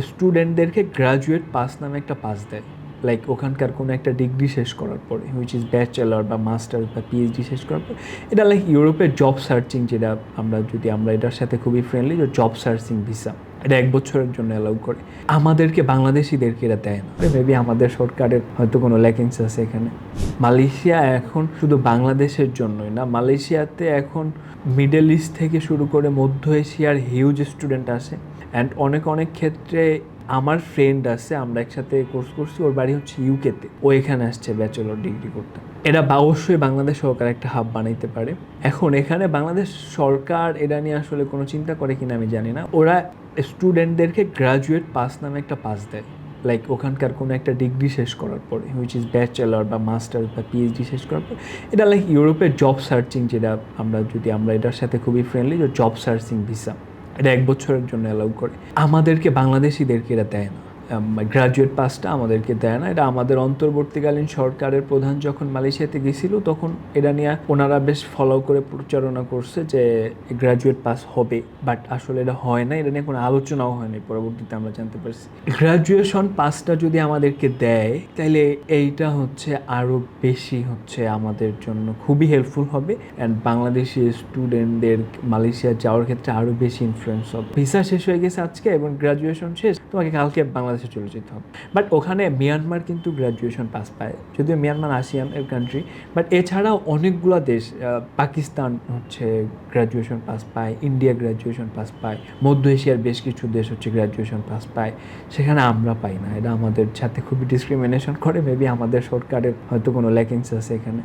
স্টুডেন্টদেরকে graduate pass নামে একটা পাস দেয়, লাইক ওখানকার কোনো একটা ডিগ্রি শেষ করার পরে, হুইচ ইজ ব্যাচেলর বা মাস্টার বা পিএইচডি শেষ করার পরে। এটা লাইক ইউরোপের জব সার্চিং, যেটা আমরা এটার সাথে খুবই ফ্রেন্ডলি, যে জব সার্চিং ভিসা, এটা 1 বছরের জন্য অ্যালাউ করে। আমাদেরকে বাংলাদেশিদেরকে এটা দেয় না, মেবি আমাদের সরকারের হয়তো কোনো ল্যাকিংস আছে এখানে। মালয়েশিয়া এখন শুধু বাংলাদেশের জন্যই না, মালয়েশিয়াতে এখন মিডল ইস্ট থেকে শুরু করে মধ্য এশিয়ার হিউজ স্টুডেন্ট আসে। অ্যান্ড অনেক অনেক ক্ষেত্রে আমার ফ্রেন্ড আছে, আমরা একসাথে কোর্স করছি, ওর বাড়ি হচ্ছে ইউকেতে, ও এখানে আসছে ব্যাচেলর ডিগ্রি করতে। এটা অবশ্যই বাংলাদেশ সরকার একটা হাব বানাইতে পারে। এখন এখানে বাংলাদেশ সরকার এটা নিয়ে আসলে কোনো চিন্তা করে কিনা আমি জানি না। ওরা স্টুডেন্টদেরকে গ্রাজুয়েট পাস নামে একটা পাস দেয়, লাইক ওখানকার কোনো একটা ডিগ্রি শেষ করার পরে, হুইচ ইজ ব্যাচেলর বা মাস্টার বা পিএইচডি শেষ করার পরে। এটা লাইক ইউরোপের জব সার্চিং, যেটা আমরা এটার সাথে খুবই ফ্রেন্ডলি, যে জব সার্চিং ভিসা, এটা 1 বছরের জন্য অ্যালাউ করে। আমাদেরকে বাংলাদেশিদেরকে এটা দেয় না, গ্রাজুয়েট পাসটা আমাদেরকে দেয় না। এটা আমাদের অন্তর্বর্তীকালীন সরকারের প্রধান যখন মালয়েশিয়াতে গেছিল, তখন এটা নিয়ে ওনারা বেশ ফলো করে প্রচারণা করছে যে গ্রাজুয়েট পাস হবে, বাট আসলে এটা হয় না। এটা নিয়ে কোনো আলোচনাও হয়নি, পরবর্তীতে আমরা জানতে পারছি। গ্রাজুয়েশন পাসটা যদি আমাদেরকে দেয়, তাহলে এইটা হচ্ছে আরও বেশি আমাদের জন্য খুবই হেল্পফুল হবে। অ্যান্ড বাংলাদেশি স্টুডেন্টদের মালয়েশিয়া যাওয়ার ক্ষেত্রে আরও বেশি ইনফ্লুয়েন্স হবে। ভিসা শেষ হয়ে গেছে আজকে এবং গ্রাজুয়েশন শেষ, তোমাকে কালকে বাংলাদেশে চলে যেতে হবে। বাট ওখানে মিয়ানমার কিন্তু গ্রাজুয়েশন পাস পায়, যদিও মিয়ানমার আসিয়ানের কান্ট্রি, বাট এছাড়াও অনেকগুলো দেশ, পাকিস্তান গ্রাজুয়েশন পাস পায়, ইন্ডিয়া গ্রাজুয়েশন পাস পায়, মধ্য এশিয়ার বেশ কিছু দেশ গ্রাজুয়েশন পাস পায়, সেখানে আমরা পাই না। এটা আমাদের সাথে খুবই ডিসক্রিমিনেশন করে। মেবি আমাদের সরকারের হয়তো কোনো ল্যাকিংস আছে এখানে।